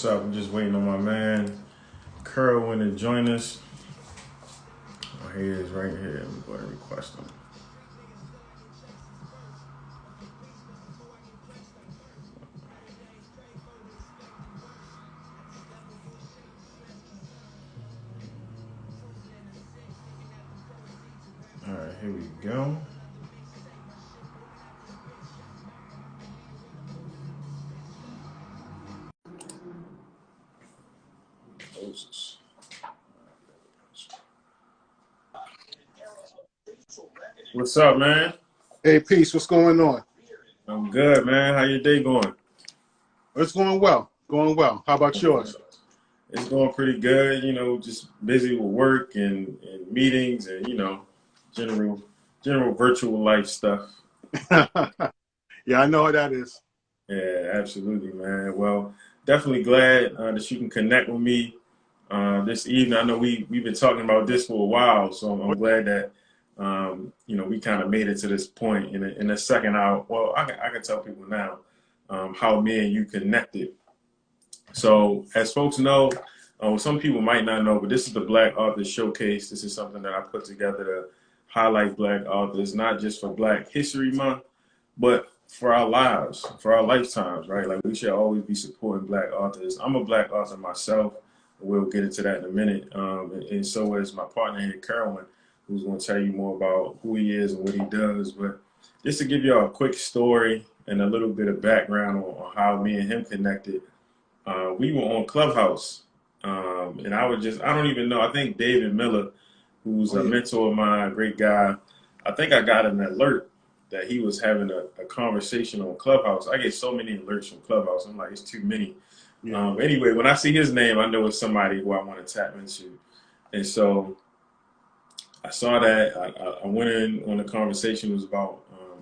What's up? I'm just waiting on my man Kerwyn to join us. Oh, he is right here. I'm going to request him. All right, here we go. Moses. What's up, man? Hey, Peace, what's going on? I'm good, man. How your day going? It's going well, going well. How about Okay. yours? It's going pretty good. Just busy with work and meetings and general general virtual life stuff. Yeah, I know how that is. Yeah, absolutely, man. Well, definitely glad that you can connect with me this evening. I know we've been talking about this for a while, so I'm glad that we kind of made it to this point in the second hour. Well, I can tell people now how me and you connected. So, as folks know, some people might not know, but this is the Black Authors Showcase. This is something that I put together to highlight Black authors, not just for Black History Month, but for our lives, for our lifetimes, right? Like we should always be supporting Black authors. I'm a Black author myself. We'll get into that in a minute. And so is my partner here, Kerwyn, who's going to tell you more about who he is and what he does. But just to give y'all a quick story and a little bit of background on how me and him connected, we were on Clubhouse. And I don't even know, I think David Miller, who's Oh, a yeah. mentor of mine, a great guy, I think I got an alert that he was having a conversation on Clubhouse. I get so many alerts from Clubhouse. I'm like, it's too many. Yeah. Anyway, when I see his name, I know it's somebody who I want to tap into. And so I saw that. I went in on the conversation. It was about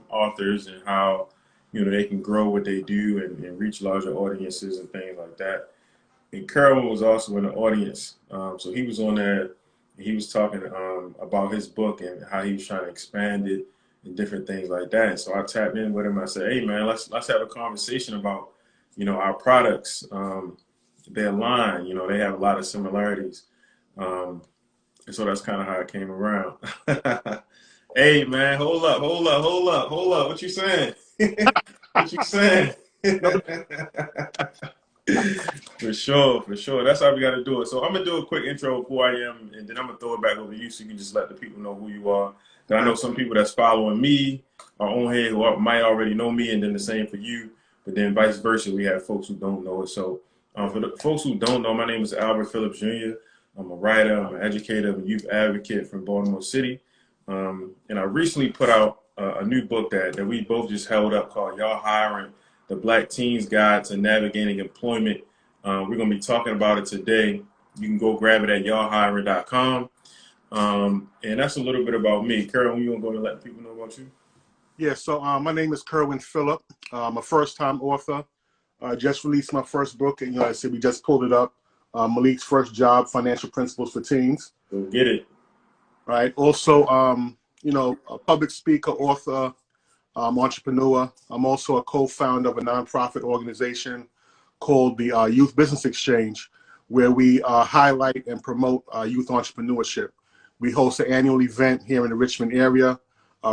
authors and how they can grow what they do and reach larger audiences and things like that. And Kerwyn was also in the audience. So he was on there and he was talking about his book and how he was trying to expand it and different things like that. And so I tapped in with him. I said, "Hey man, let's have a conversation about our products. They align. They have a lot of similarities." And so that's kind of how it came around. Hey man, hold up. What you saying? What you saying? No, For sure, for sure. That's how we got to do it. So I'm gonna do a quick intro of who I am, and then I'm gonna throw it back over to you, so you can just let the people know who you are. 'Cause I know some people that's following me are on here who might already know me, and then the same for you. But then vice versa, we have folks who don't know it. So for the folks who don't know, my name is Albert Phillips Jr. I'm a writer, I'm an educator, I'm a youth advocate from Baltimore City, and I recently put out a new book that we both just held up called "Y'all Hiring: The Black Teens Guide to Navigating Employment." We're going to be talking about it today. You can go grab it at y'allhiring.com. And that's a little bit about me. Carol, you want to go and let people know about you? yeah, so my name is Kerwyn Phillip. I'm a first-time author. I just released my first book, and I said we just pulled it up. Malik's First Job: Financial Principles for Teens. Go get it. Right. Also, a public speaker, author, entrepreneur. I'm also a co-founder of a nonprofit organization called the Youth Business Exchange, where we highlight and promote youth entrepreneurship. We host an annual event here in the Richmond area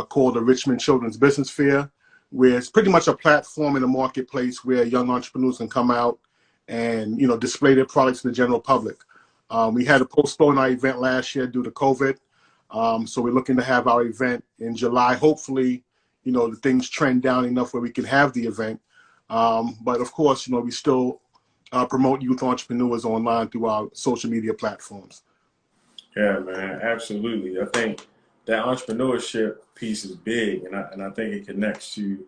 called the Richmond Children's Business Fair, where it's pretty much a platform in the marketplace where young entrepreneurs can come out and display their products to the general public. We had to postpone our event last year due to COVID, so we're looking to have our event in July. Hopefully, the things trend down enough where we can have the event. But of course, we still promote youth entrepreneurs online through our social media platforms. Yeah, man, absolutely. I think that entrepreneurship piece is big, and I think it connects to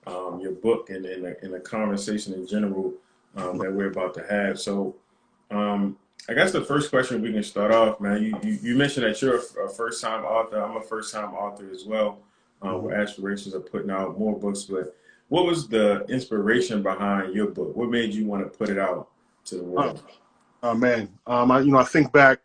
your book and the conversation in general that we're about to have. So, I guess the first question we can start off, man. You mentioned that you're a first time author. I'm a first time author as well, with aspirations of putting out more books. But what was the inspiration behind your book? What made you want to put it out to the Oh, world? oh man, I think back.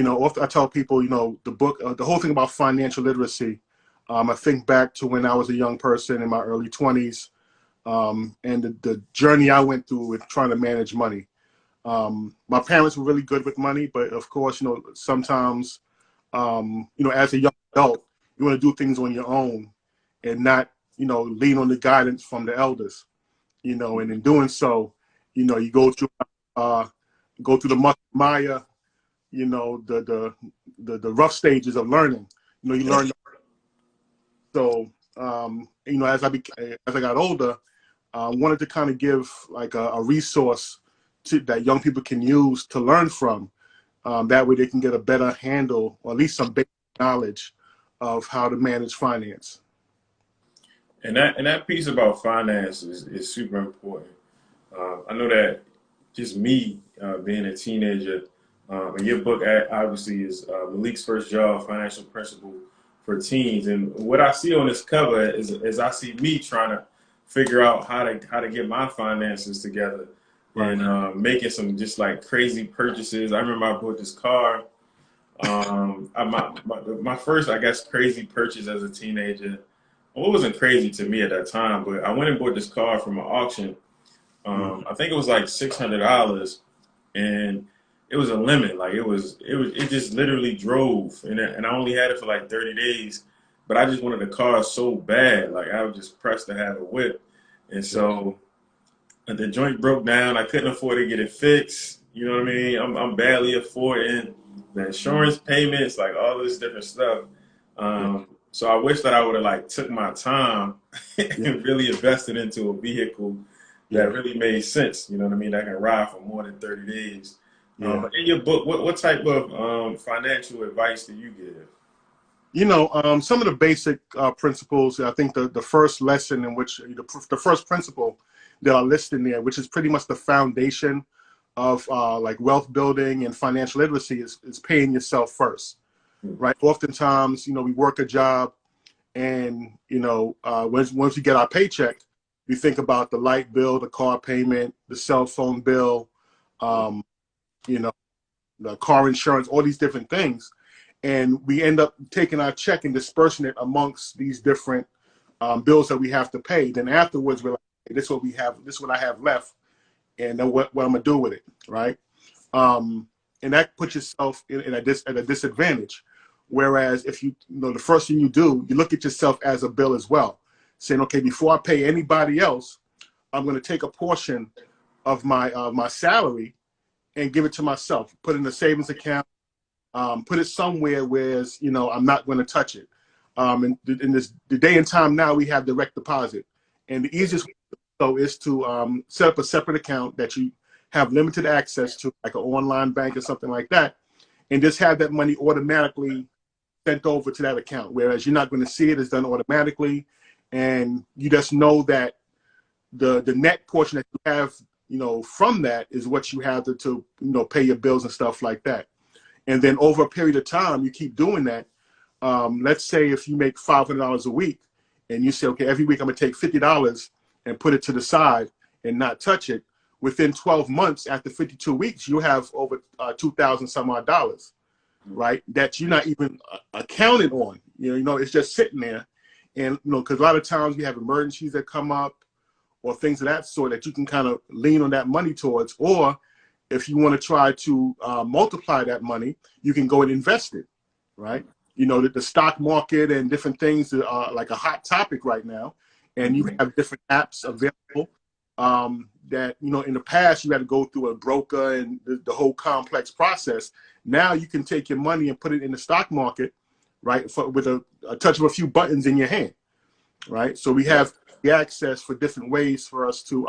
Often I tell people, the book, the whole thing about financial literacy. I think back to when I was a young person in my early 20s. and the journey I went through with trying to manage money. My parents were really good with money, but of course, sometimes, as a young adult, you want to do things on your own and not, lean on the guidance from the elders, and in doing so, you go through the muck mire, the rough stages of learning. You learn. So, as I got older, I wanted to kind of give like a resource that young people can use to learn from. That way they can get a better handle, or at least some basic knowledge of how to manage finance. And that piece about finance is super important. I know that just me being a teenager, and your book obviously is Malik's First Job: Financial Principle for Teens. And what I see on this cover is I see me trying to figure out how to get my finances together, Right. and making some just like crazy purchases. I remember I bought this car. My first, I guess, crazy purchase as a teenager. Well, it wasn't crazy to me at that time, but I went and bought this car from an auction. I think it was like $600, and it was a limit. Like it just literally drove, and I only had it for like 30 days. But I just wanted the car so bad, like I was just pressed to have a whip, and so the joint broke down. I couldn't afford to get it fixed. You know what I mean? I'm badly affording the insurance payments, like all this different stuff. So I wish that I would have like took my time and really invested into a vehicle that really made sense. You know what I mean? That can ride for more than 30 days. But in your book, what type of financial advice do you give? Some of the basic principles. I think the first lesson in which the first principle that are listed in there, which is pretty much the foundation of like wealth building and financial literacy, is paying yourself first, right? Oftentimes, we work a job, and once we get our paycheck, we think about the light bill, the car payment, the cell phone bill, the car insurance, all these different things. And we end up taking our check and dispersing it amongst these different bills that we have to pay. Then afterwards, we're like, hey, this is what we have. This is what I have left, and then what I'm gonna do with it, right? And that puts yourself at a disadvantage. Whereas if the first thing you do, you look at yourself as a bill as well, saying, okay, before I pay anybody else, I'm going to take a portion of my salary and give it to myself. Put it in a savings account. Put it somewhere where I'm not going to touch it. And in the day and time now, we have direct deposit, and the easiest way is to set up a separate account that you have limited access to, like an online bank or something like that, and just have that money automatically sent over to that account. Whereas you're not going to see it; it's done automatically, and you just know that the net portion that you have, from that is what you have to pay your bills and stuff like that. And then over a period of time, you keep doing that. Let's say if you make $500 a week, and you say, okay, every week I'm gonna take $50 and put it to the side and not touch it. Within 12 months, after 52 weeks, you have over 2,000 some odd dollars, right? That you're not even accounted on. It's just sitting there, and because a lot of times we have emergencies that come up, or things of that sort that you can kind of lean on that money towards. Or if you want to try to multiply that money, you can go and invest it, right? The stock market and different things are like a hot topic right now, and you have different apps available that in the past you had to go through a broker and the whole complex process. Now you can take your money and put it in the stock market, right, with a touch of a few buttons in your hand, right? So we have the access for different ways for us to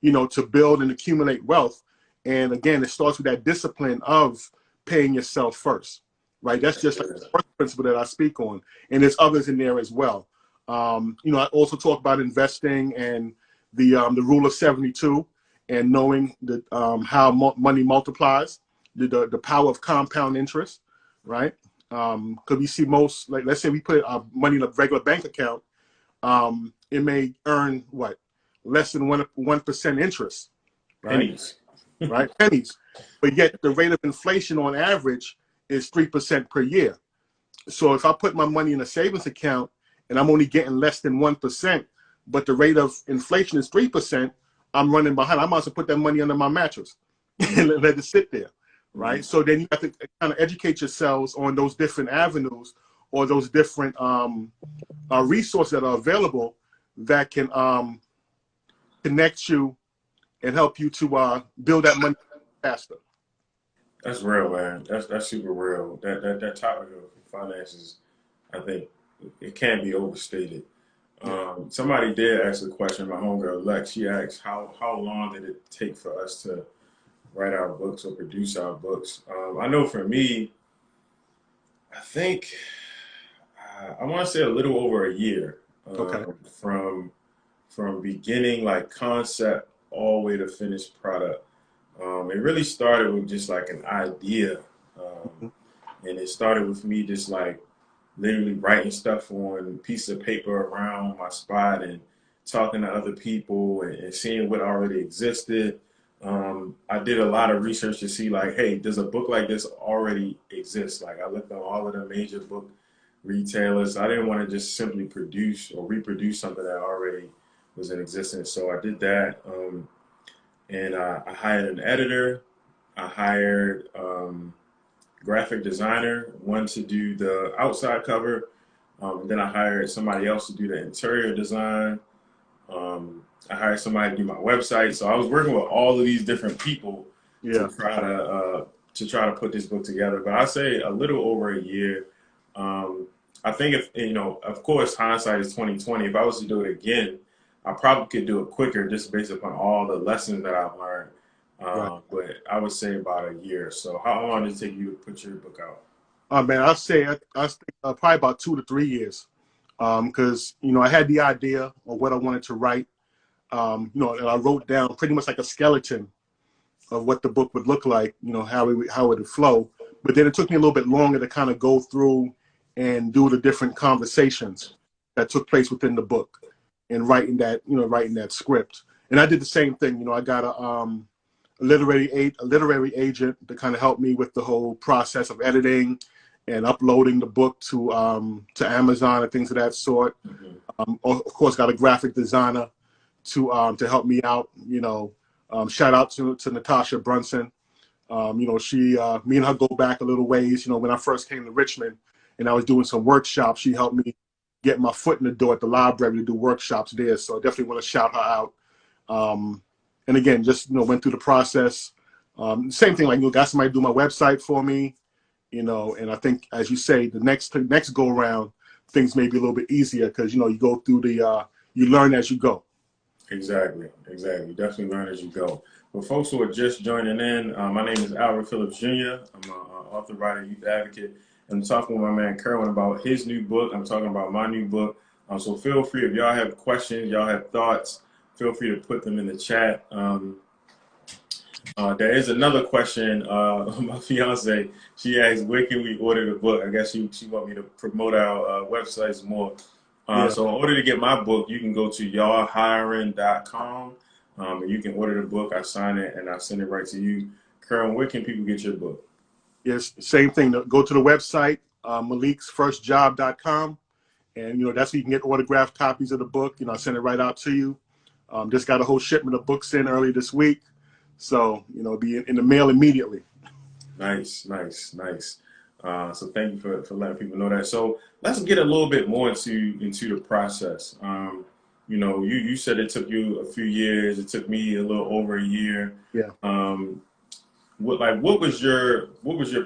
to build and accumulate wealth. And again, it starts with that discipline of paying yourself first, right? That's just like the first principle that I speak on, and there's others in there as well. I also talk about investing and the rule of 72, and knowing that how money multiplies, the power of compound interest, right? Because we see most, like, let's say we put our money in a regular bank account, it may earn less than 1% interest, right? Pennies. Right, pennies. But yet the rate of inflation on average is 3% per year. So if I put my money in a savings account and I'm only getting less than 1%, but the rate of inflation is 3%, I'm running behind. I might as well put that money under my mattress and let it sit there, right? So then you have to kind of educate yourselves on those different avenues or those different resources that are available that can connect you and help you to build that money faster. That's real, man. That's super real. That topic of finances, I think it can't be overstated. Somebody did ask a question. My homegirl Lex, she asked how long did it take for us to write our books or produce our books. I know for me, I think I want to say a little over a year Okay. from beginning like concept all the way to finished product. It really started with just like an idea, and it started with me just like literally writing stuff on pieces of paper around my spot and talking to other people and seeing what already existed. I did a lot of research to see like, hey, does a book like this already exist? Like I looked at all of the major book retailers. I didn't want to just simply produce or reproduce something that already was in existence. So I did that. And I hired an editor. I hired graphic designer, one to do the outside cover. Then I hired somebody else to do the interior design. I hired somebody to do my website. So I was working with all of these different people to try to put this book together. But I say a little over a year. I think if of course, hindsight is 2020. If I was to do it again, I probably could do it quicker just based upon all the lessons that I've learned. But I would say about a year. So how long did it take you to put your book out? Man, I think probably about 2 to 3 years, because I had the idea of what I wanted to write, and I wrote down pretty much like a skeleton of what the book would look like, how it would flow. But then it took me a little bit longer to kind of go through and do the different conversations that took place within the book and writing that script. And I did the same thing. I got a literary agent to kind of help me with the whole process of editing and uploading the book to Amazon and things of that sort. Of course, got a graphic designer to help me out. Shout out to Natasha Brunson. Me and her go back a little ways. When I first came to Richmond and I was doing some workshops, she helped me get my foot in the door at the library to do workshops there. So I definitely want to shout her out. And again, just went through the process. Same thing, like got somebody do my website for me, and I think, as you say, the next go around, things may be a little bit easier because you go through you learn as you go. Exactly. Definitely learn as you go. For folks who are just joining in, my name is Phillips Jr. I'm an author, writer, youth advocate. I'm talking with my man Kerwyn about his new book. I'm talking about my new book. So feel free, if y'all have questions, y'all have thoughts, feel free to put them in the chat. There is another question. My fiance, she asked, where can we order the book? I guess she want me to promote our websites more. So in order to get my book, you can go to y'allhiring.com, and you can order the book. I sign it and I send it right to you. Kerwyn, where can people get your book? Yes, same thing. Go to the website, maliksfirstjob.com, and that's where you can get autographed copies of the book. I send it right out to you. Just got a whole shipment of books in early this week, so be in the mail immediately. Nice. So thank you for letting people know that. So let's get a little bit more into the process. You said it took you a few years. It took me a little over a year. Yeah. What was your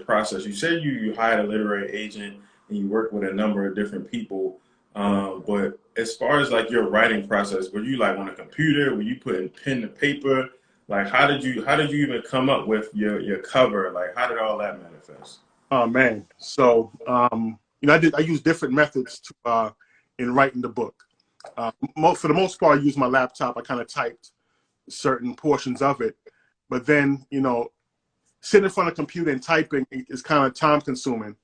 process? You said you hired a literary agent and you worked with a number of different people. But as far as like your writing process, were you like on a computer? Were you putting pen to paper? Like how did you even come up with your cover? Like how did all that manifest? Oh man. So I use different methods to in writing the book. For the most part, I use my laptop. I kind of typed certain portions of it, but then sitting in front of a computer and typing is kind of time consuming.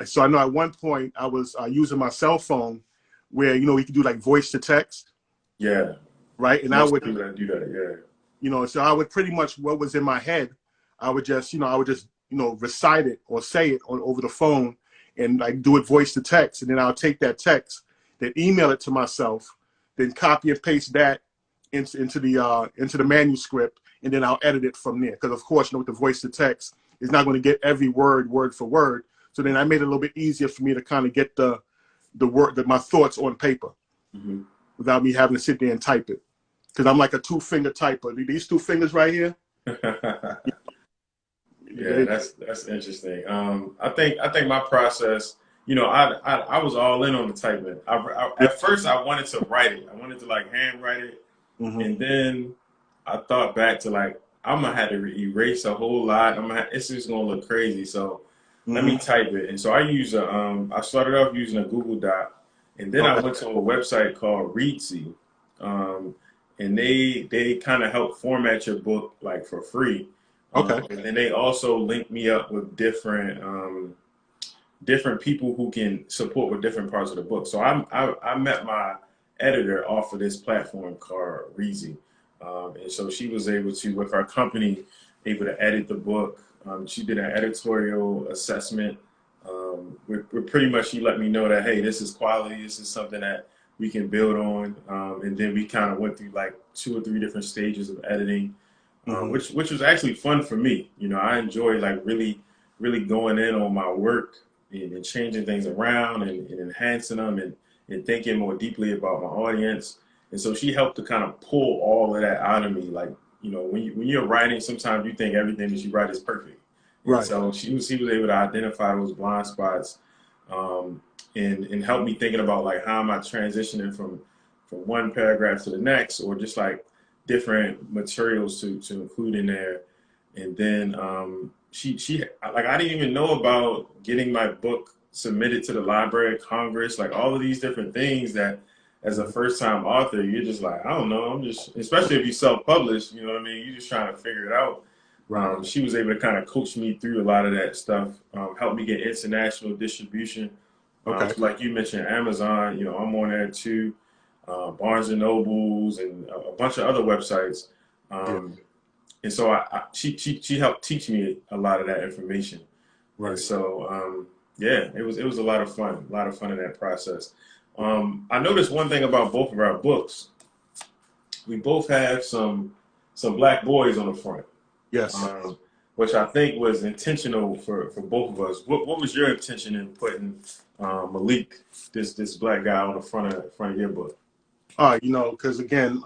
So I know at one point I was using my cell phone where, we could do like voice to text. Yeah. Right. And I would do that. Yeah. So I would pretty much what was in my head, I would just recite it or say it over the phone and like do it voice to text. And then I'll take that text, then email it to myself then copy and paste that into the manuscript, and then I'll edit it from there. Because of course, with the voice to text, it's not going to get every word for word. So then I made it a little bit easier for me to kind of get the my thoughts on paper without me having to sit there and type it. Because I'm like a 2-finger typer. These 2 fingers right here. Yeah, that's interesting. I think my process, I was all in on the typing. At first, I wanted to write it. I wanted to like handwrite it, and then I thought back to like I'm gonna have to erase a whole lot. It's just gonna look crazy. So let me type it. And so I started off using a Google Doc, and then I went to a website called Readsy, and they kind of help format your book like for free. And then they also linked me up with different people who can support with different parts of the book. So I met my editor off of this platform called Reezy. And so she was able to, with our company, able to edit the book. She did an editorial assessment. We're pretty much, she let me know that, hey, this is quality. This is something that we can build on. And then we kind of went through like 2 or 3 different stages of editing. Which was actually fun for me. I enjoy like really, really going in on my work and changing things around and enhancing them and thinking more deeply about my audience. And so she helped to kind of pull all of that out of me. Like, when you're writing, sometimes you think everything that you write is perfect. Right. And so she was able to identify those blind spots and help me thinking about like how am I transitioning from one paragraph to the next, or just like different materials to include in there. And then she like, I didn't even know about getting my book submitted to the Library of Congress, like all of these different things that as a first-time author, you're just like, I don't know, especially if you self-publish, you know what I mean? You're just trying to figure it out. Right. She was able to kind of coach me through a lot of that stuff, help me get international distribution. So like you mentioned, Amazon, I'm on there too. Barnes and Nobles and a bunch of other websites, and so she helped teach me a lot of that information. Right. And so it was a lot of fun in that process. I noticed one thing about both of our books. We both have some black boys on the front. Yes. Which I think was intentional for both of us. What was your intention in putting Malik, this black guy, on the front of your book? Because again,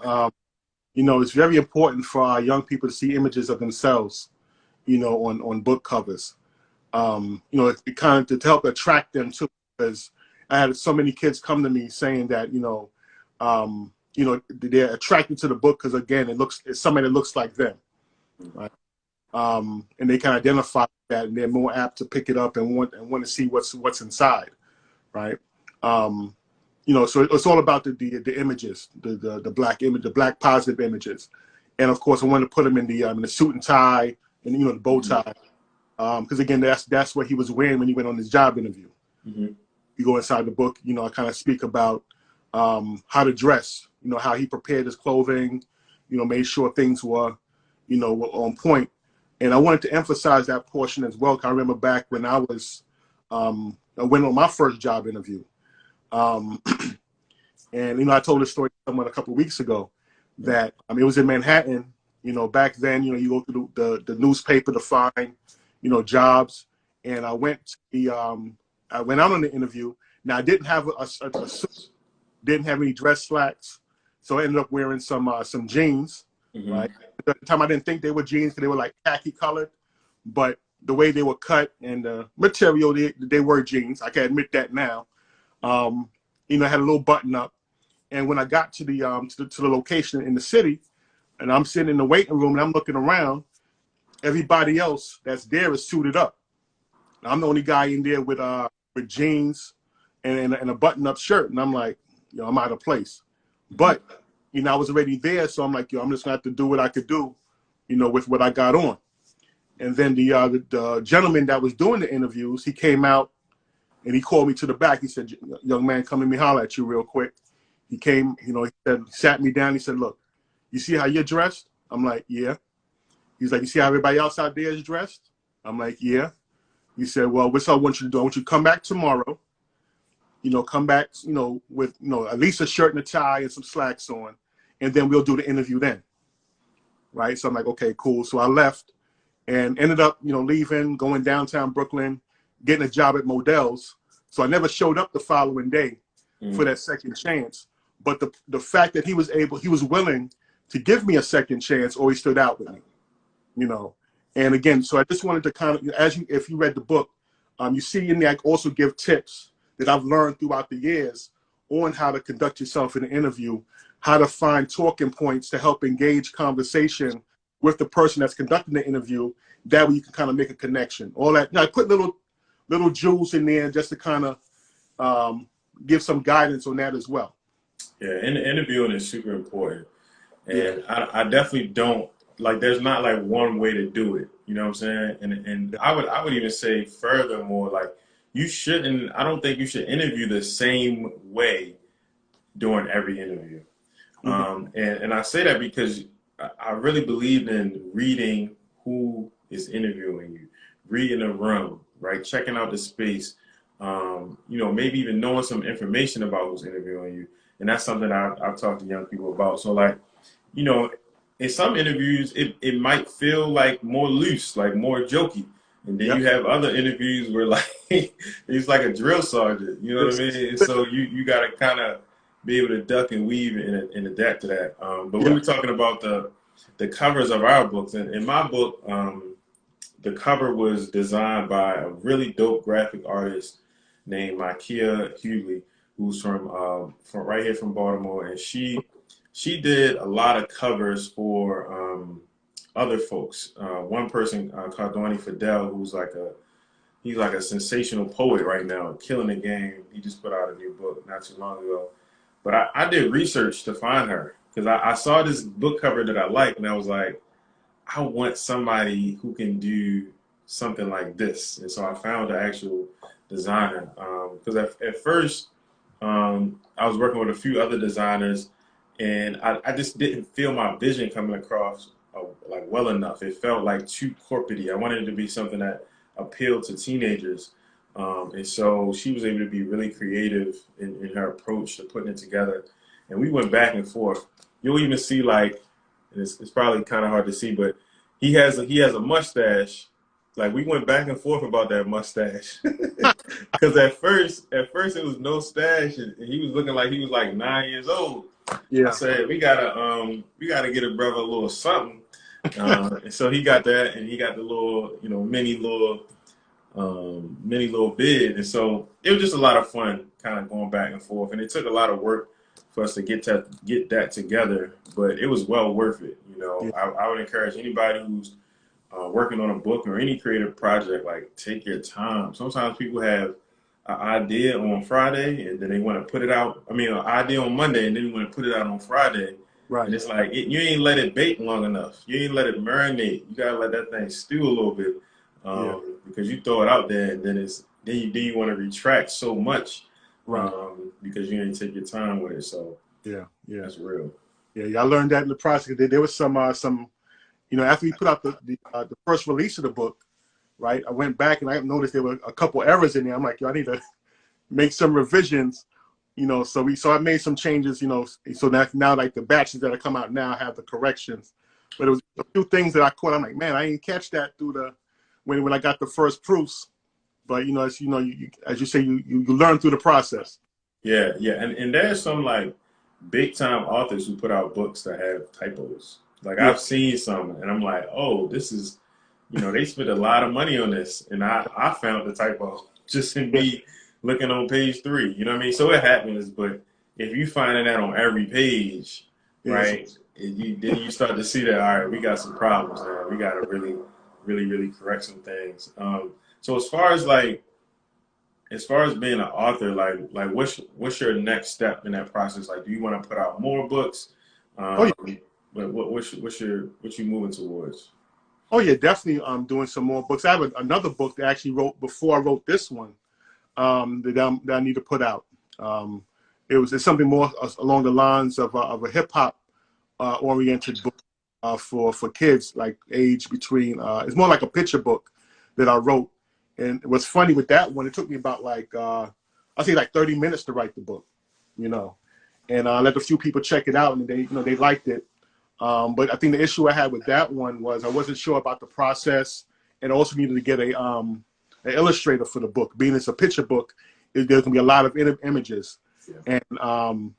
it's very important for our young people to see images of themselves, on book covers. It kind of to help attract them too, because I had so many kids come to me saying that, they're attracted to the book because again, it's somebody that looks like them, right? And they can identify that, and they're more apt to pick it up and want to see what's inside, right? So it's all about the images, the black image, the black positive images, and of course I wanted to put him in the suit and tie and the bow tie, because again that's what he was wearing when he went on his job interview. You go inside the book, I kind of speak about how to dress, how he prepared his clothing, made sure things were on point, and I wanted to emphasize that portion as well. 'Cause I remember back when I went on my first job interview. And I told this story to someone a couple of weeks ago that it was in Manhattan. Back then, you go through the newspaper to find jobs, and I went I went out on the interview. Now I didn't have a suit, didn't have any dress slacks, so I ended up wearing some jeans. Right. At the time I didn't think they were jeans because they were like khaki colored, but the way they were cut and the material, they were jeans. I can admit that now. I had a little button up, and when I got to the location in the city, and I'm sitting in the waiting room and I'm looking around, everybody else that's there is suited up. I'm the only guy in there with jeans and a button up shirt, and I'm like, I'm out of place. But I was already there, so I'm like, I'm just gonna have to do what I could do, with what I got on. And then the gentleman that was doing the interviews, he came out. And he called me to the back. He said, "Young man, come let me holler at you real quick." He came, he sat me down. He said, "Look, you see how you're dressed?" I'm like, "Yeah." He's like, "You see how everybody else out there is dressed?" I'm like, "Yeah." He said, "Well, what's I want you to do? I want you to come back tomorrow, come back, with, at least a shirt and a tie and some slacks on, and then we'll do the interview then. Right. So I'm like, okay, cool. So I left and ended up, leaving, going downtown Brooklyn, getting a job at Modell's. So I never showed up the following day for that second chance. But the fact that he was willing to give me a second chance always stood out with me, And again, so I just wanted to kind of, if you read the book, you see in there, I also give tips that I've learned throughout the years on how to conduct yourself in an interview, how to find talking points to help engage conversation with the person that's conducting the interview. That way you can kind of make a connection. All that. Now I put little jewels in there just to kind of give some guidance on that as well. Yeah, and interviewing is super important. And I definitely don't, like, there's not like one way to do it. You know what I'm saying? And I would even say furthermore, like, I don't think you should interview the same way during every interview. And I say that because I really believe in reading who is interviewing you, reading the room, right? Checking out the space, maybe even knowing some information about who's interviewing you. And that's something I've talked to young people about. So, like, in some interviews, it might feel like more loose, like more jokey. And then you have other interviews where, like, it's like a drill sergeant, you know what I mean? And so you got to kind of be able to duck and weave and adapt to that. But we were talking about the covers of our books. And in my book, the cover was designed by a really dope graphic artist named Makia Hughley, who's from right here from Baltimore. And she did a lot of covers for other folks. One person called Donnie Fidel, he's like a sensational poet right now, killing the game. He just put out a new book not too long ago. But I did research to find her because I saw this book cover that I liked, and I was like, I want somebody who can do something like this. And so I found the actual designer. Because at first, I was working with a few other designers, and I just didn't feel my vision coming across like well enough. It felt like too corporate-y. I wanted it to be something that appealed to teenagers. And so she was able to be really creative in her approach to putting it together. And we went back and forth. You'll even see, like, and it's probably kind of hard to see, but he has a mustache. Like, we went back and forth about that mustache. Because at first it was no stash, and he was looking like he was like 9 years old. Yeah. I said, we gotta get a brother a little something. And so he got that, and he got the little, mini little bid. And so it was just a lot of fun kind of going back and forth. And it took a lot of work for us to get that together, but it was well worth it. I would encourage anybody who's working on a book or any creative project, like, take your time. Sometimes people have an idea on Friday and then they want to put it out. I mean, an idea on Monday and then they want to put it out on Friday. Right. And it's like, you ain't let it bake long enough. You ain't let it marinate. You got to let that thing stew a little bit because you throw it out there and then you want to retract so much because you didn't take your time with it. So that's real. Yeah, I learned that in the process. There was some after we put out the first release of the book, right? I went back and I noticed there were a couple errors in there. I'm like, I need to make some revisions, So I made some changes, So now like the batches that are come out now have the corrections. But it was a few things that I caught. I'm like, man, I didn't catch that through when I got the first proofs. But as you say, you learn through the process. Yeah, and there's some like big time authors who put out books that have typos. Like I've seen some, and I'm like, oh, this is, they spent a lot of money on this, and I found the typo just in me looking on page 3. You know what I mean? So it happens, but if you finding that on every page, right, then you start to see that, all right, we got some problems now. We got to really, really, really correct some things. So as far as being an author, like what's your next step in that process? Like, do you want to put out more books? But what you moving towards? Oh yeah, definitely. I'm doing some more books. I have another book that I actually wrote before I wrote this one that I need to put out. It's something more along the lines of a hip hop oriented book for kids, like age between. It's more like a picture book that I wrote. And what's funny with that one, it took me about like I say like 30 minutes to write the book, you know, and I let a few people check it out, and they, you know, they liked it. But I think the issue I had with that one was I wasn't sure about the process, and also needed to get a an illustrator for the book. Being it's a picture book, there's going to be a lot of images, and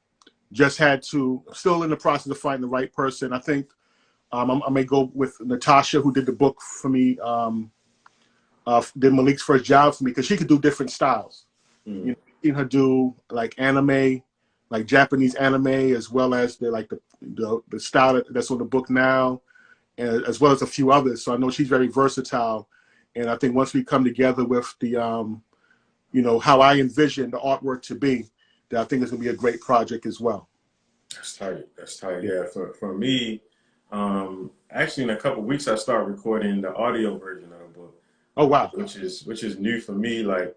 just had to. Still in the process of finding the right person. I think I may go with Natasha, who did the book for me. Did Malik's first job for me because she could do different styles. You know, seen her do like anime, like Japanese anime, as well as the style that's on the book now, and as well as a few others. So I know she's very versatile, and I think once we come together with the, you know, how I envision the artwork to be, that I think it's gonna be a great project as well. That's tight. That's tight. Yeah. For me, actually, in a couple of weeks, I start recording the audio version of the book. Oh wow! Which is new for me. Like,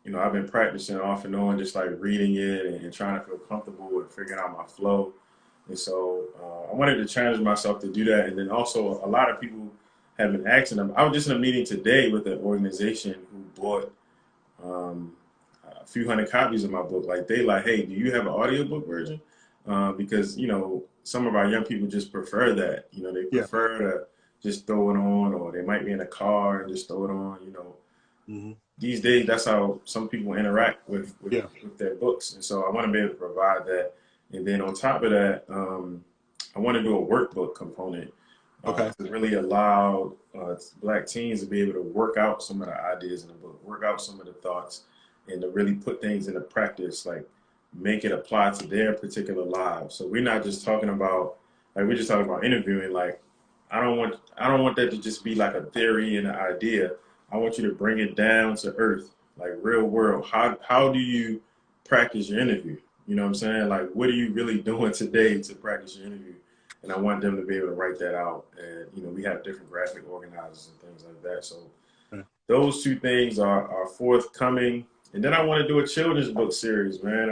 you know, I've been practicing off and on, just like reading it and trying to feel comfortable with figuring out my flow. And so I wanted to challenge myself to do that. And then also, a lot of people have been asking them. I was just in a meeting today with an organization who bought a few hundred copies of my book. Like, they like, hey, do you have an audiobook version? Because, you know, some of our young people just prefer that. You know, they prefer to just throw it on, or they might be in a car and just throw it on, you know. These days, that's how some people interact with their books. And so I want to be able to provide that. And then on top of that, I want to do a workbook component to really allow Black teens to be able to work out some of the ideas in the book, work out some of the thoughts, and to really put things into practice, like make it apply to their particular lives. So we're not just talking about, like, we're just talking about interviewing. Like, I don't want that to just be like a theory and an idea. I want you to bring it down to earth, like real world. How do you practice your interview? You know what I'm saying? Like, what are you really doing today to practice your interview? And I want them to be able to write that out. And, you know, we have different graphic organizers and things like that. So those two things are forthcoming. And then I want to do a children's book series, man.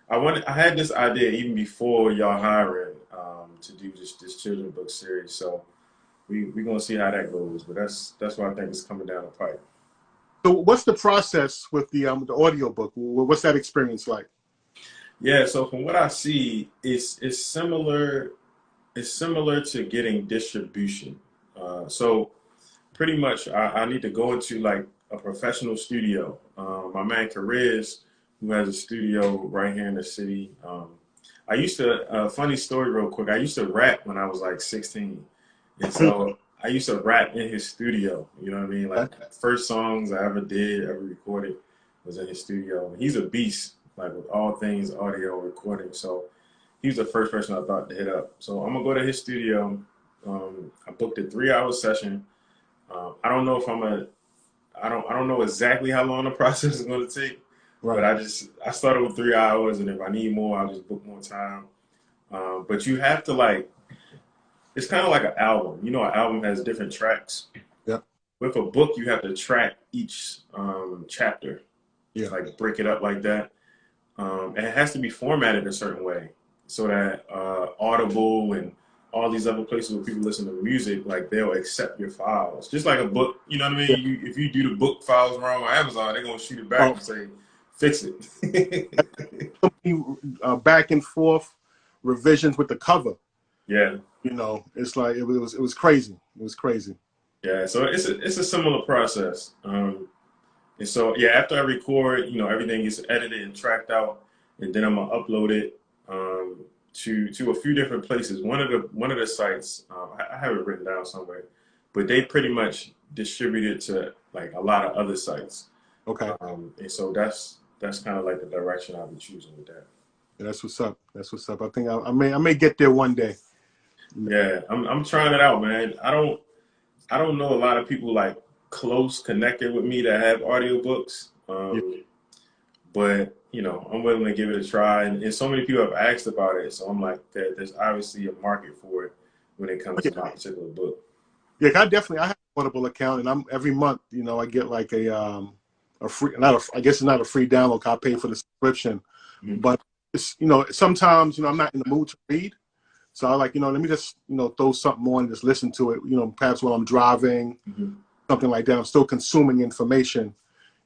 I had this idea even before y'all hiring to do this children's book series. So we're gonna see how that goes. But that's what I think is coming down the pipe. So what's the process with the audio book? What's that experience like? Yeah, so from what I see, it's similar. It's similar to getting distribution. So pretty much, I need to go into like a professional studio. My man Kerwyn, who has a studio right here in the city. I used to, funny story real quick, I used to rap when I was like 16. And so I used to rap in his studio, you know what I mean? Like, first songs I ever recorded was in his studio. He's a beast, like with all things audio recording. So he was the first person I thought to hit up. So I'm gonna go to his studio. I booked a 3-hour session. I don't know if I don't know exactly how long the process is gonna take. Right. But I started with 3 hours, and if I need more, I'll just book more time. But you have to, like, it's kind of like an album. You know, an album has different tracks. Yeah. With a book, you have to track each chapter. Yeah. Like, break it up like that. And it has to be formatted a certain way so that Audible and all these other places where people listen to music, like, they'll accept your files. Just like a book, you know what I mean? If you do the book files wrong on Amazon, they're going to shoot it back and say, fix it. Back and forth revisions with the cover. Yeah. You know, it's like it was crazy. It was crazy. Yeah, so it's a similar process. And so after I record, you know, everything gets edited and tracked out, and then I'm gonna upload it to a few different places. One of the sites, I have it written down somewhere, but they pretty much distribute it to like a lot of other sites. Okay. And so that's kind of like the direction I'll be choosing with that. Yeah, that's what's up. That's what's up. I think I may get there one day. Yeah, I'm trying it out, man. I don't know a lot of people like close connected with me that have audiobooks. But you know, I'm willing to give it a try, and so many people have asked about it. So I'm like, there's obviously a market for it when it comes to my particular book. Yeah, I have an Audible account, and every month, you know, I get like a free, I guess it's not a free download. I pay for the subscription, but it's, you know, sometimes, you know, I'm not in the mood to read. So I like, you know, let me just, you know, throw something on and just listen to it, you know, perhaps while I'm driving, something like that. I'm still consuming information.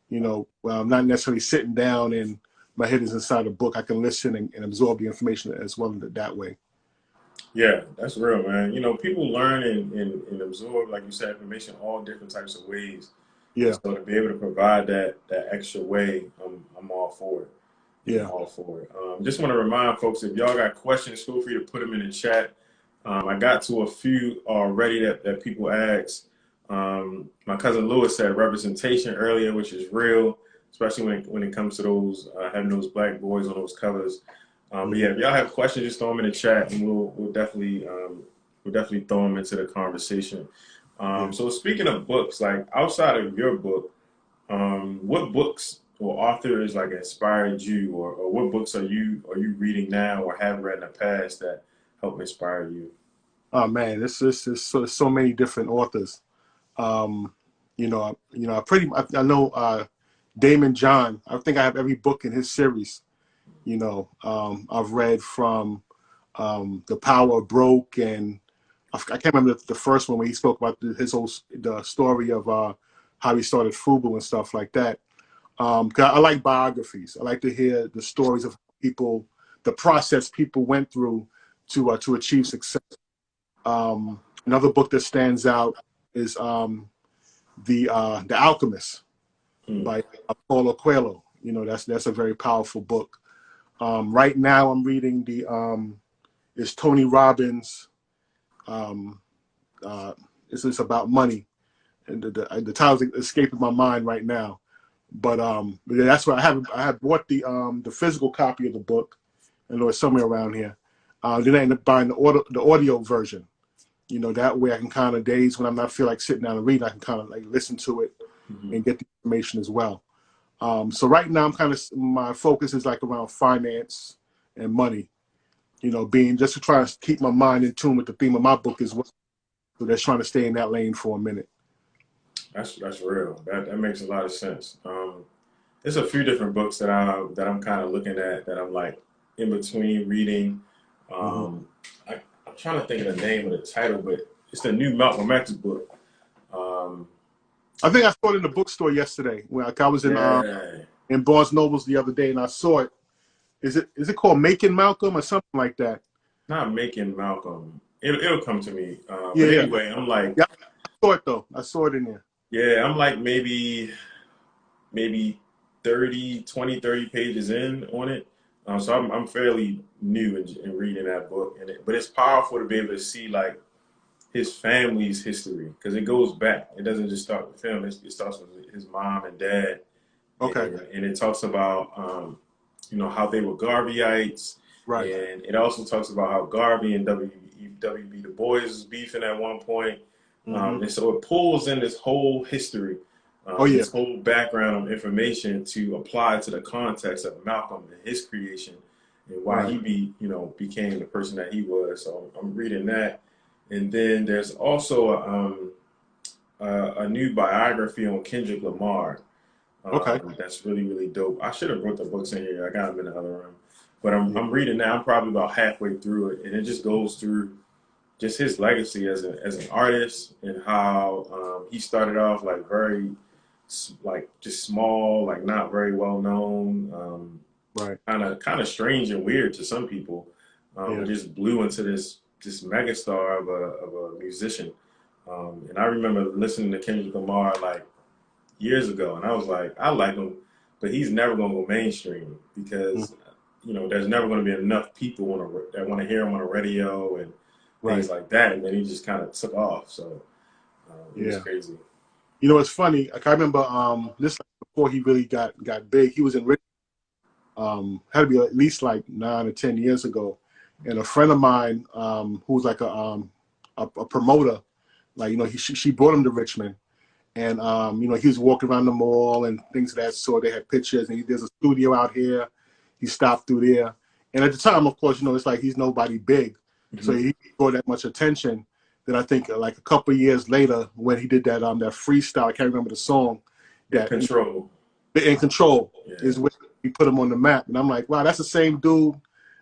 You know, I'm not necessarily sitting down and my head is inside a book. I can listen and absorb the information as well that way. Yeah, that's real, man. You know, people learn and absorb, like you said, information all different types of ways. And Yeah, so to be able to provide that extra way, I'm all for it. I'm yeah. all for it. Just want to remind folks, if y'all got questions, feel free to put them in the chat. I got to a few already that people asked. My cousin Lewis said representation earlier, which is real, especially when it comes to those having those black boys on those covers. But yeah, if y'all have questions, just throw them in the chat, and we'll definitely throw them into the conversation. Yeah. So speaking of books, like outside of your book, what books or authors like inspired you, or what books are you reading now or have read in the past that help inspire you? Oh man, this is so many different authors. Um, I know Damon John. I think I have every book in his series. I've read from The Power of Broke, and I can't remember the first one where he spoke about the story of how he started Fubu and stuff like that. 'Cause I like biographies. I like to hear the stories of people, the process people went through to achieve success. Another book that stands out is The Alchemist Hmm. by Paulo Coelho. You know, that's a very powerful book. Right now, I'm reading is Tony Robbins. Um, it's about money, and the title's escaping my mind right now. But yeah, that's why I have bought the physical copy of the book, and it's somewhere around here. Then I ended up buying the audio version. You know, that way I can kind of days when I'm not feel like sitting down and reading, I can kind of like listen to it Mhm. and get the information as well. So right now my focus is like around finance and money. You know, being just to try to keep my mind in tune with the theme of my book as well. So that's trying to stay in that lane for a minute. That's real. That makes a lot of sense. There's a few different books that I'm kind of looking at that I'm like in between reading. Hmm. Um, I'm trying to think of the name of the title, but it's the new Malcolm X book. Um, I think I saw it in the bookstore yesterday. When I was yeah, in Barnes Nobles the other day, and I saw it. Is it called Making Malcolm or something like that? not making Malcolm. It'll come to me. Yeah, But yeah, anyway, I'm like, yeah. I saw it though. I saw it in there. yeah, I'm like maybe 30, 20, 30 pages in on it. So I'm fairly new in reading that book, but it's powerful to be able to see like his family's history because it goes back. It doesn't just start with him. It starts with his mom and dad, Okay, and it talks about how they were Garveyites, right. and it also talks about how Garvey and W.B. Du Bois was beefing at one point. Hmm. And so it pulls in this whole history, Oh yeah, this whole background of information to apply to the context of Malcolm and his creation and why right. became the person that he was. So I'm reading that, and then there's also a new biography on Kendrick Lamar. Okay. That's really, really dope. I should have brought the books in here. I got them in the other room. But I'm, Yeah. I'm reading now. I'm probably about halfway through it. And it just goes through just his legacy as an artist and how he started off like very, like just small, like not very well known, Right. kind of strange and weird to some people, but Yeah. just blew into this megastar of a musician. And I remember listening to Kendrick Lamar like years ago, and I was like, I like him, but he's never going to go mainstream Mm. because there's never going to be enough people that want to hear him on the radio and things Right. like that. And then he just kind of took off. So it was Yeah. crazy. You know, it's funny. Like I remember this before he really got big. He was in Richmond. Had to be at least like 9 or 10 years ago, and a friend of mine who was like a promoter, like she brought him to Richmond, and he was walking around the mall and things of that sort. They had pictures, and there's a studio out here. He stopped through there, and at the time, of course, it's like he's nobody big, so Hmm. he brought that much attention. Then I think like a couple of years later, when he did that freestyle, I can't remember the song, that Control. in control Yeah. is where we put him on the map. And I'm like, wow, that's the same dude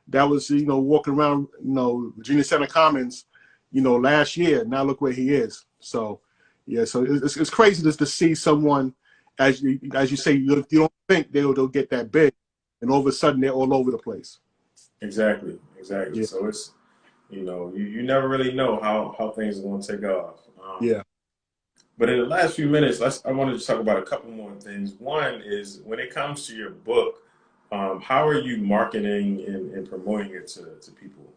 that was, walking around, Virginia Center Commons, last year. Now look where he is. So, yeah, so it's crazy just to see someone as you say, you don't think they'll get that big, and all of a sudden they're all over the place. Exactly. Yeah, So it's, you never really know how things are going to take off. yeah. But in the last few minutes, I wanted to talk about a couple more things. One is when it comes to your book, how are you marketing and promoting it to people?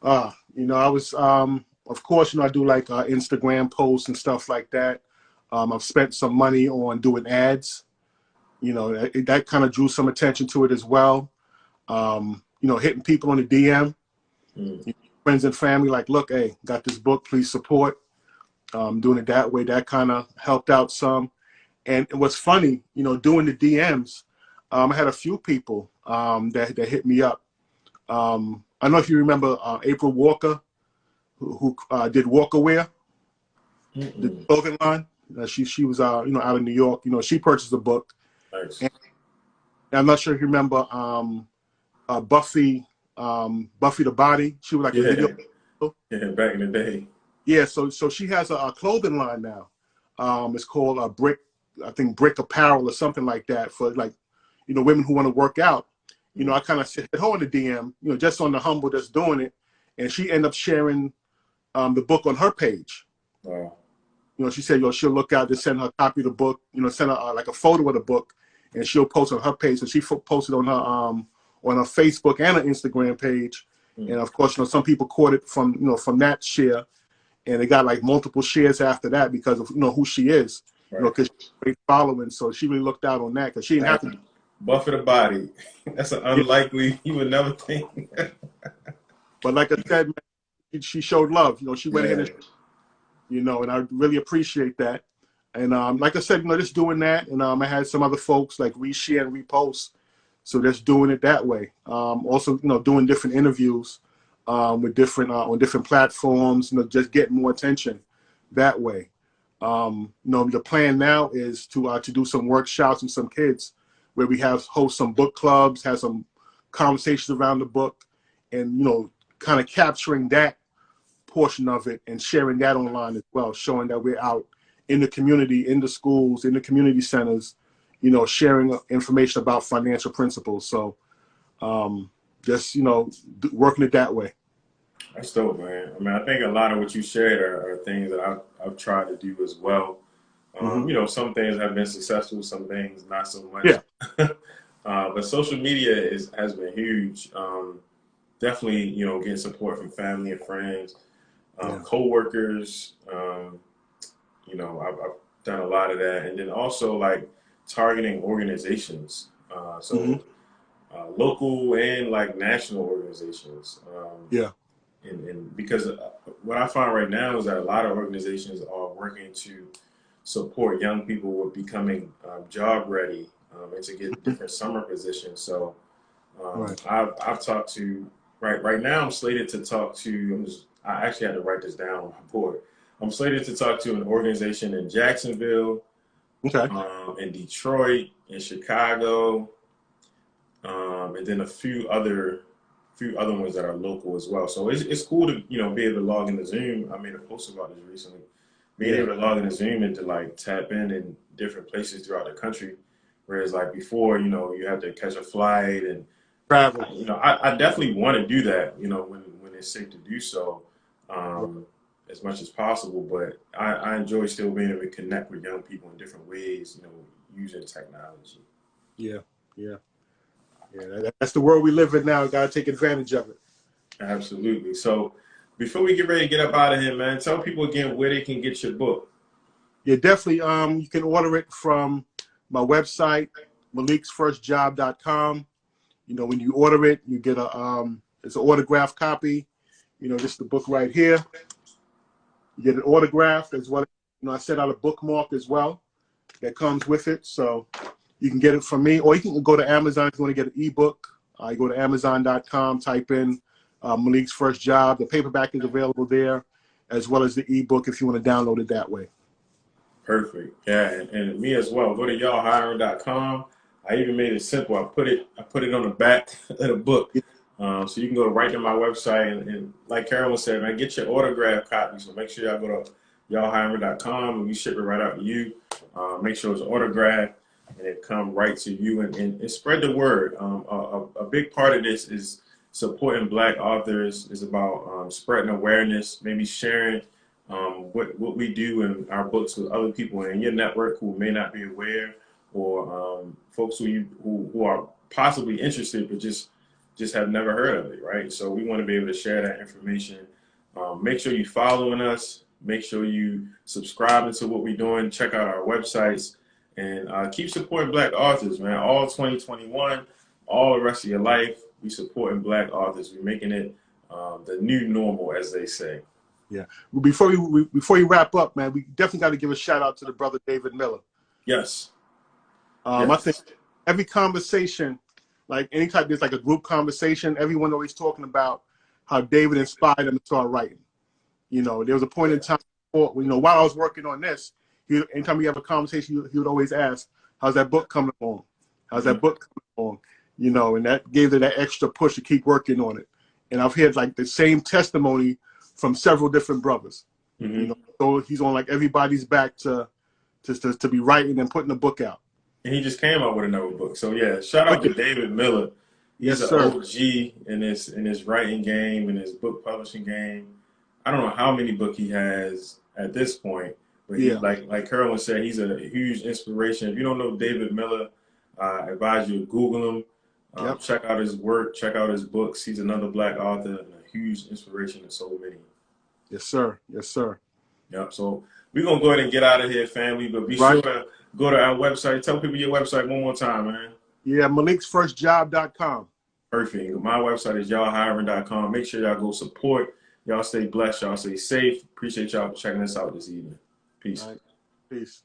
I was, of course, I do like Instagram posts and stuff like that. I've spent some money on doing ads. That kind of drew some attention to it as well. Hitting people on the DM, Mm. friends and family, like, look, hey, got this book, please support. Doing it that way, that kind of helped out some. And what's funny, doing the DMs, I had a few people that hit me up. I don't know if you remember April Walker, who did Walkerwear, the Mm-mm. clothing line. She was out of New York. She purchased the book. Nice. And I'm not sure if you remember Buffy, Buffy the Body. She was like a video. Yeah. Yeah, back in the day. Yeah, so she has a clothing line now. It's called Brick, I think Brick Apparel or something like that for like, women who want to work out. I kind of hit her on the DM, just on the humble that's doing it, and she ended up sharing the book on her page. Wow. She said, she'll look out to send her a copy of the book, send her like a photo of the book, and she'll post on her page. So she posted on her Facebook and her Instagram page, Mm. and of course, some people caught it from that share, and they got like multiple shares after that because of who she is, Right. because she's a great following. So she really looked out on that because she didn't have to. Buffet the body. That's an unlikely. You would never think. But like I said, man, she showed love. She went ahead and and I really appreciate that. And like I said, just doing that, and I had some other folks like reshare and repost. So just doing it that way. Also, doing different interviews with different on different platforms. Just getting more attention that way. The plan now is to do some workshops with some kids, where we host some book clubs, have some conversations around the book, and kind of capturing that portion of it and sharing that online as well, showing that we're out in the community, in the schools, in the community centers, sharing information about financial principles. So just, working it that way. That's dope, man. I mean, I think a lot of what you shared are things that I've tried to do as well. Mm-hmm. Some things have been successful, some things not so much. Yeah. But social media has been huge. Definitely, getting support from family and friends, Yeah. co-workers. I've done a lot of that, and then also like targeting organizations. Mm-hmm. Local and like national organizations. Yeah. And because what I find right now is that a lot of organizations are working to support young people with becoming job ready and to get different summer positions. So Right. I've talked to right now. I'm slated to talk to. I actually had to write this down on my board. I'm slated to talk to an organization in Jacksonville, Okay. in Detroit, in Chicago, and then a few other ones that are local as well. So it's cool to be able to log into Zoom. I made a post about this recently. Being Yeah. able to log into Zoom and to like tap in different places throughout the country, whereas like before, you have to catch a flight and Travel. I definitely want to do that. When it's safe to do so, Right. as much as possible. But I enjoy still being able to connect with young people in different ways. Using technology. Yeah. Yeah. Yeah. That's the world we live in now. Got to take advantage of it. Absolutely. So before we get ready to get up out of here, man, tell people again where they can get your book. Yeah, definitely. You can order it from my website, maliksfirstjob.com. When you order it, you get it's an autographed copy. This is the book right here. You get it autographed as well. I set out a bookmark as well that comes with it. So you can get it from me, or you can go to Amazon if you want to get an ebook. You go to Amazon.com, type in Malik's First Job. The paperback is available there, as well as the ebook if you want to download it that way. Perfect. Yeah, and me as well. Go to y'allhiring.com. I even made it simple. I put it on the back of the book. So you can go right to my website and like Kerwyn said, man, get your autograph copy. So make sure y'all go to y'allhiring.com and we ship it right out to you. Make sure it's autographed and it come right to you, and spread the word. A big part of this is supporting Black authors. Is about spreading awareness, maybe sharing what we do in our books with other people in your network who may not be aware, or folks who are possibly interested but just have never heard of it, right? So we want to be able to share that information. Make sure you're following us. Make sure you subscribe to what we're doing. Check out our websites, and keep supporting Black authors, man. All 2021, all the rest of your life, we supporting Black authors. We're making it the new normal, as they say. Yeah. Before we wrap up, man, we definitely got to give a shout out to the brother David Miller. Yes. I think every conversation, like anytime there's like a group conversation, everyone always talking about how David inspired them to start writing. You know, there was a point in time, while I was working on this, anytime we have a conversation, he would always ask, "How's that book coming along? How's that book coming along?" You know, and that gave it that extra push to keep working on it. And I've had like the same testimony from several different brothers. Mm-hmm. You know, so he's on like everybody's back to be writing and putting the book out. And he just came out with another book. So yeah, shout out to David Miller. He's an OG in his writing game, in his book publishing game. I don't know how many books he has at this point, but he, like Kerwyn said, he's a huge inspiration. If you don't know David Miller, I advise you to Google him. Check out his work, check out his books. He's another Black author and a huge inspiration to so many. Yes, sir. Yes, sir. Yep. So we're going to go ahead and get out of here, family, but be sure to go to our website. Tell people your website one more time, man. Yeah, MaliksFirstJob.com. Perfect. My website is y'allhiring.com. Make sure y'all go support. Y'all stay blessed. Y'all stay safe. Appreciate y'all for checking us out this evening. Peace. Peace.